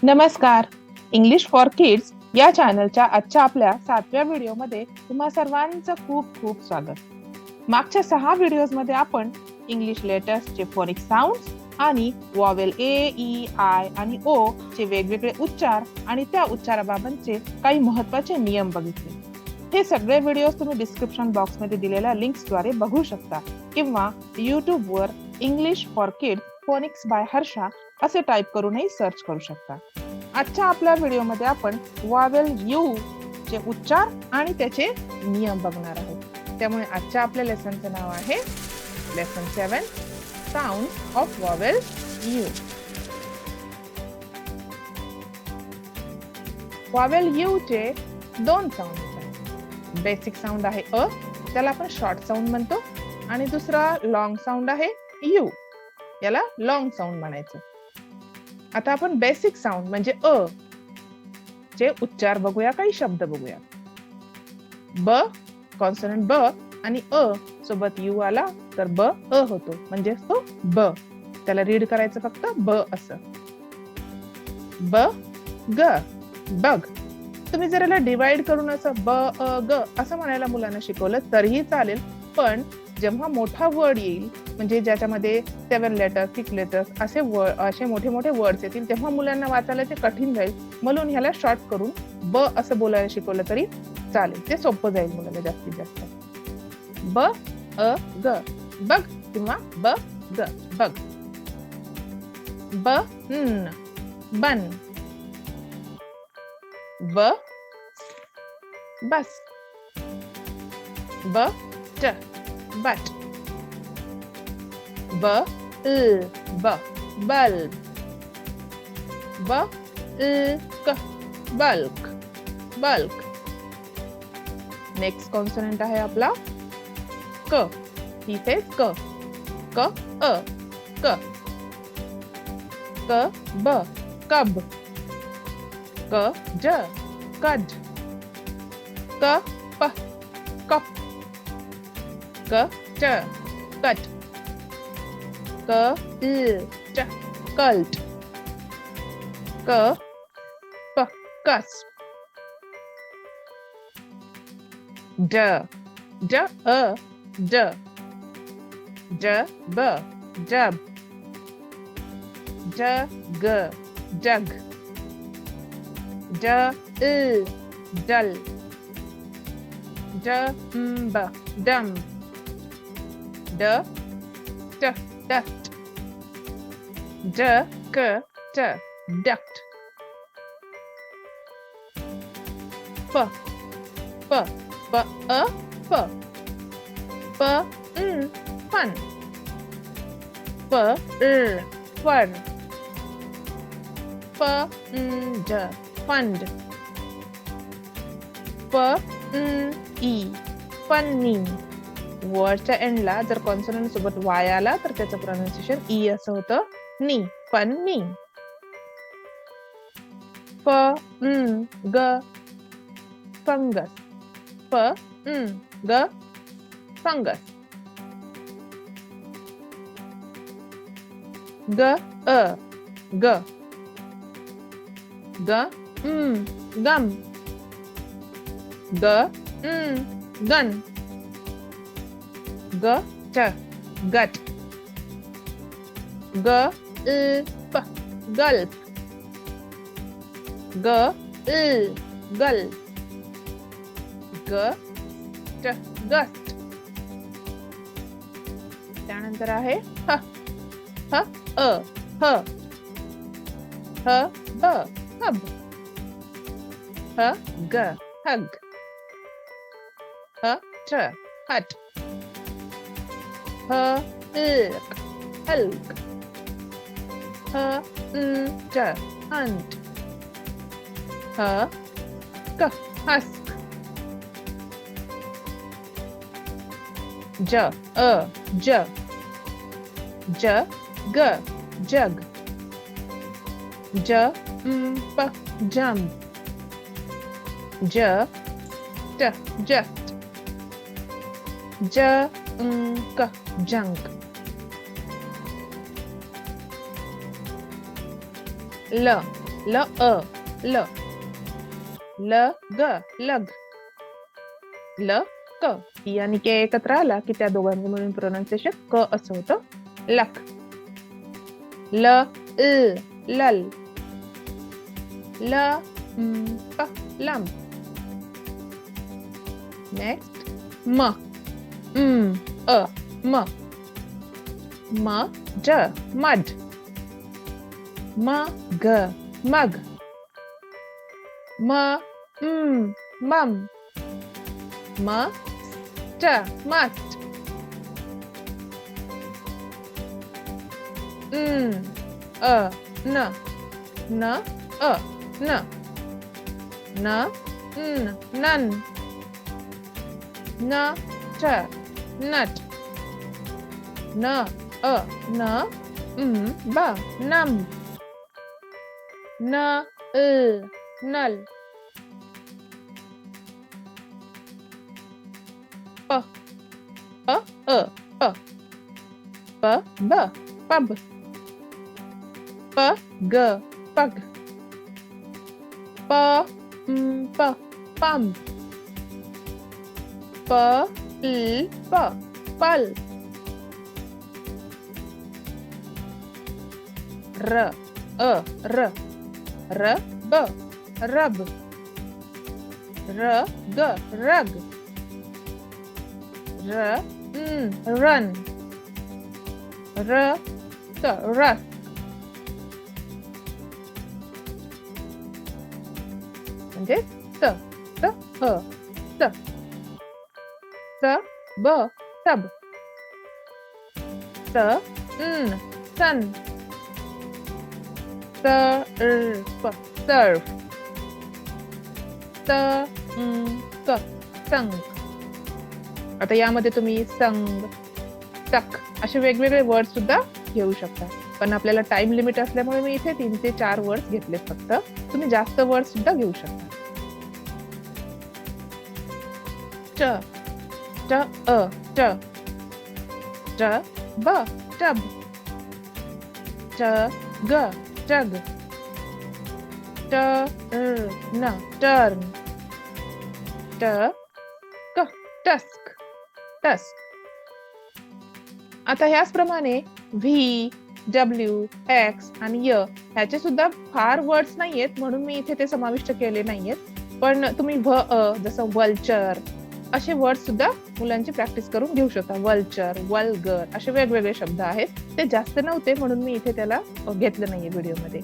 नमस्कार. English for kids या चॅनलच्या आजच्या आपल्या 7व्या व्हिडिओमध्ये तुम्हा सर्वांचं खूप खूप स्वागत. मागच्या 6 व्हिडिओजमध्ये आपण इंग्लिश लेटर्सचे फोनिक साऊंड्स आणि वॉवेल ए, ई, आय आणि ओ चे वेगवेगळे उच्चार आणि त्या उच्चाराबाबतचे काही महत्त्वाचे नियम बघितले. हे सगळे व्हिडिओज तुम्ही डिस्क्रिप्शन बॉक्समध्ये दिलेल्या लिंक्सद्वारे बघू शकता किंवा यूट्यूबवर English for kids phonics by Harsha असे टाईप करूनही सर्च करू शकता. आजच्या आपल्या व्हिडिओमध्ये आपण वॉवेल यू चे उच्चार आणि त्याचे नियम बघणार आहोत. त्यामुळे आजच्या आपल्या लेसनचं नाव आहे lesson 7 sound of vowel you. Vowel you चे 2 साऊंड आहेत. बेसिक साऊंड आहे अ, त्याला आपण शॉर्ट साऊंड म्हणतो, आणि दुसरा लॉंग साऊंड आहे यू, याला लॉंग साऊंड म्हणायचं. आता आपण बेसिक साऊंड म्हणजे अ चे उच्चार बघूया, काही शब्द बघूया. ब कॉन्सोनंट ब आणि अ सोबत यू आला तर ब अ होतो, म्हणजे तो ब. त्याला रीड करायचं फक्त ब असं. ब ग बग. तुम्ही जर याला डिवाइड करून असं ब अ ग असं म्हणायला मुलांना शिकवलं तरीही चालेल, पण जेव्हा मोठा वर्ड येईल म्हणजे ज्याच्यामध्ये 7 लेटर्स 6 लेटर्स असे मोठे मोठे वर्ड्स येतील तेव्हा मुलांना वाचायला ते कठीण जाईल. म्हणून ह्याला शॉर्ट करून ब असं बोलायला शिकवलं तरी चालेल, ते सोपं जाईल मुलांना जास्तीत जास्त. ब अ ग बग किंवा ब ग बग. ब न बन. ब बस. ब ट बट. ब ल ब बल्ब. ब ल क बल्क बल्क. नेक्स्ट कॉन्सोनंट आहे आपला क. ही सेज क. क अ क. क ब कब. क ज कज. क प कप. क च कट. क ल च कल्ट. क प कस. ड ड अ ड. ज ब जब. ज ग जग. ज ल डल. ड ब डम. ड ट डस्ट. ड क ट डक्ट. प प प अ प. प न फन. प र फन. प न ड फंड. प न ई फन्नी. वर्डच्या एंडला जर कॉन्सोनंट सोबत वाय आला तर त्याचं प्रोनाउन्सिएशन ई असं होतं, नी फन्नी. फ न ग फंगस. फ न ग फंगस. ग अ ग. ग गम. ग गन. ग च गट. ग ल प गल्प. ग ल गल. ग ट गस्ट. त्यानंतर आहे ह. ह अ ह. ह ब हब. ह ग हग. ह ट हट. ह इल्क हल्क. ह न ट हंट. ह क हस्क. ज अ ज. ज ग जग. ज प जम्प. ज ट जस्ट. ज क junk. ल ल अ ल ल ग लग ल क ई आणि के एकत्र आला की त्या दोघांनी मिळून प्रोनाउन्सिएशन क असं होतं लक ल ल लल ल प लम नेक्स्ट म अ म म ज मड म ग मग म मम म ट must अ न न अ न न none न ट nut न अ न ब num न null प अ प प ब pub प ग pug प प pump प ल प pul र अ र र ब rub र ग rug र run र क rusk म्हणजे त त ह त स ब सब स sun स प serve स क संग आता यामध्ये तुम्ही संग तक असे वेगवेगळे वर्ड सुद्धा घेऊ शकता पण आपल्याला टाइम लिमिट असल्यामुळे मी इथे 3 ते 4 वर्ड्स घेतले फक्त तुम्ही जास्त वर्ड सुद्धा घेऊ शकता च ट अ ट ट ब टब ट ग टग ट न टर्न ट क टस्क टस्क आता ह्याचप्रमाणे व्ही डब्ल्यू एक्स आणि य ह्याचे सुद्धा फार वर्ड्स नाहीयेत म्हणून मी इथे ते समाविष्ट केले नाहीयेत पण तुम्ही व जसं वल्चर असे वर्ड सुद्धा मुलांची प्रॅक्टिस करून घेऊ शकता वल्चर वल्गर असे वेगवेगळे शब्द आहेत ते जास्त नव्हते म्हणून मी इथे त्याला घेतलं नाहीये व्हिडिओमध्ये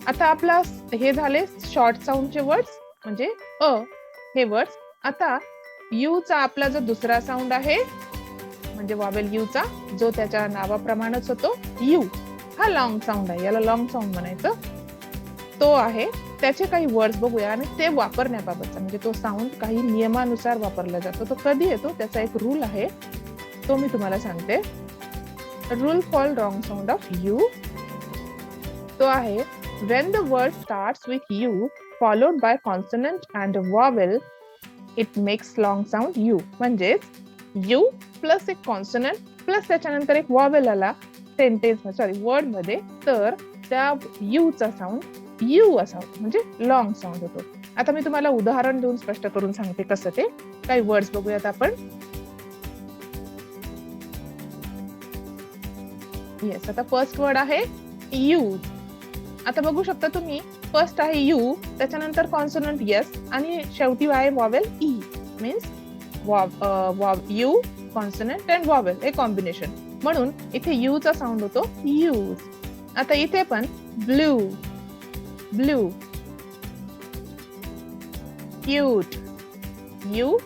आता आपला हे झाले शॉर्ट साऊंडचे वर्ड्स म्हणजे अ हे वर्ड्स आता यू चा आपला जो दुसरा साऊंड आहे म्हणजे वॉवेल यू चा जो त्याच्या नावाप्रमाणेच होतो यू हा लॉंग साऊंड आहे याला लॉंग साऊंड म्हणायचं तो आहे त्याचे काही वर्ड्स बघूया आणि ते वापरण्याबाबतचा म्हणजे तो साऊंड काही नियमानुसार वापरला जातो तो कधी येतो त्याचा एक रूल आहे तो मी तुम्हाला सांगते rule for long sound of you तो आहे when the word starts with u followed by consonant and a vowel it makes long sound u म्हणजे u प्लस एक कॉन्सोनंट प्लस त्याच्यानंतर एक वॉवेल आला सेंटेन्स सॉरी वर्ड मध्ये तर त्या यू चा साऊंड यू असा होतो म्हणजे लॉंग साऊंड होतो आता मी तुम्हाला उदाहरण देऊन स्पष्ट करून सांगते कसं ते काही वर्ड्स बघूयात आपण येस आता फर्स्ट वर्ड आहे यूज आता बघू शकता तुम्ही फर्स्ट आहे यू त्याच्यानंतर कॉन्सोनंट येस आणि शेवटी आहे vowel E means you consonant and vowel हे कॉम्बिनेशन म्हणून इथे यू चा साऊंड होतो यूज आता इथे पण blue blue cute you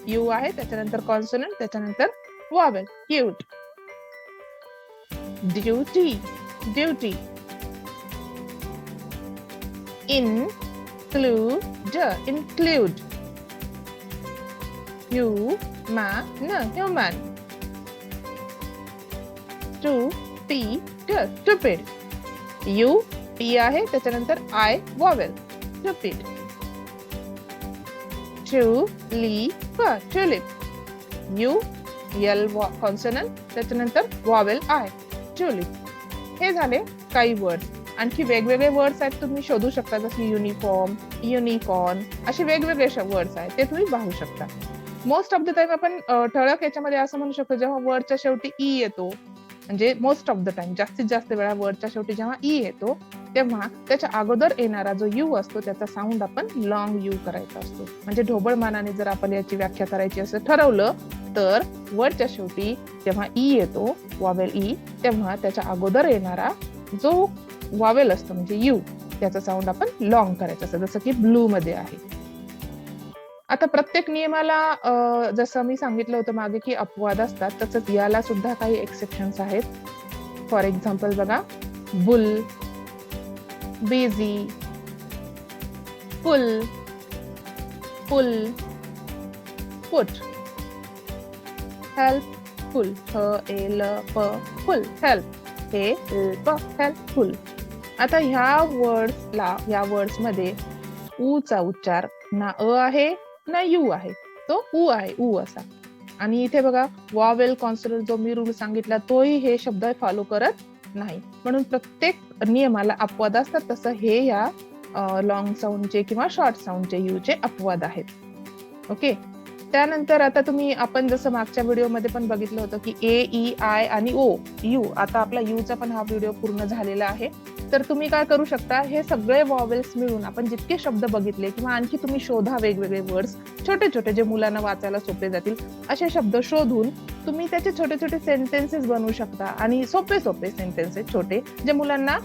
you आहे त्याच्यानंतर कॉन्सोनंट त्याच्यानंतर vowel cute duty duty include human stupid u p आहे त्याच्यानंतर I vowel stupid tulip u l consonant त्याच्यानंतर vowel I tulip हे झाले काही वर्ड्स आणखी वेगवेगळे वर्ड्स आहेत तुम्ही शोधू शकता, जसे युनिफॉर्म, युनिकॉर्न, असे वेगवेगळे वर्ड्स आहेत ते तुम्ही पाहू शकता. मोस्ट ऑफ द टाइम आपण ठळक याच्यामध्ये असं म्हणू शकतो, जेव्हा वर्डच्या शेवटी ई येतो, म्हणजे मोस्ट ऑफ द टाइम जास्तीत जास्त वेळा वर्डच्या शेवटी जेव्हा ई येतो तेव्हा त्याच्या अगोदर येणारा जो यू असतो त्याचा साऊंड आपण लॉंग यू करायचा असतो. म्हणजे ढोबळमानाने जर आपण याची व्याख्या करायची असं ठरवलं तर वर्डच्या शेवटी जेव्हा ई येतो, वॉवेल ई, तेव्हा त्याच्या अगोदर येणारा जो वॉवेल असतो म्हणजे यू, त्याचा साऊंड आपण लॉंग करायचा असतो, जसं की ब्लू मध्ये आहे. आता प्रत्येक नियमाला जसं मी सांगितलं होतं मागे की अपवाद असतात, तसंच याला सुद्धा काही एक्सेप्शन्स आहेत. फॉर एक्झाम्पल बघा, bull, busy, full, pull, put, helpful, full, help, helpful. आता ह्या वर्ड्स मध्ये ऊ चा उच्चार ना अ आहे ना यू आहे, तो ऊ आहे, ऊ असा. आणि इथे बघा वॉवेल कॉन्सोनंट जो मी रूल सांगितला तोही हे शब्द फॉलो करत नाही. म्हणून प्रत्येक नियमाला अपवाद असतात, तसं हे या लॉंग साऊंडचे किंवा शॉर्ट साऊंडचे यू चे अपवाद आहेत. ओके. त्यानंतर आता आपण जसं मागच्या व्हिडिओमध्ये पण बघितलं होतं की ए, ई, आय आणि ओ, यू. आता आपला यू चा पण हा व्हिडिओ पूर्ण झालेला आहे. तर तुम्ही काय करू शकता, हे सगळे वॉवेल्स मिळून आपण जितके शब्द बघितले किंवा आणखी तुम्ही शोधा वेगवेगळे वर्ड्स, छोटे छोटे जे मुलांना वाचायला सोपे जातील असे शब्द शोधून तुम्ही त्याचे छोटे छोटे सेंटेन्सेस बनवू शकता. आणि सोपे सोपे सेंटेन्सेस छोटे, जे मुलांना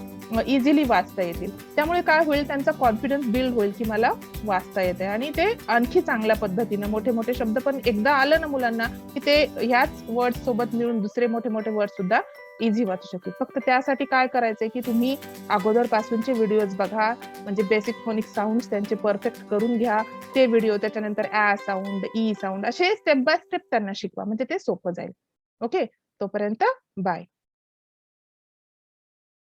इझिली वाचता येतील. त्यामुळे काय होईल, त्यांचा कॉन्फिडन्स बिल्ड होईल की मला वाचता येते, आणि ते आणखी चांगल्या पद्धतीने मोठे मोठे शब्द पण एकदा आलं ना मुलांना की ते ह्याच वर्ड सोबत मिळून दुसरे मोठे मोठे वर्ड सुद्धा इझी वाचू शकतील. फक्त त्यासाठी काय करायचंय की तुम्ही अगोदर पासूनचे व्हिडिओज बघा, म्हणजे बेसिक फोनिक साऊंड त्यांचे परफेक्ट करून घ्या ते व्हिडिओ. त्याच्यानंतर आ साऊंड, ई साऊंड असे स्टेप बाय स्टेप त्यांना शिकवा, म्हणजे ते सोपं जाईल. ओके, तोपर्यंत बाय.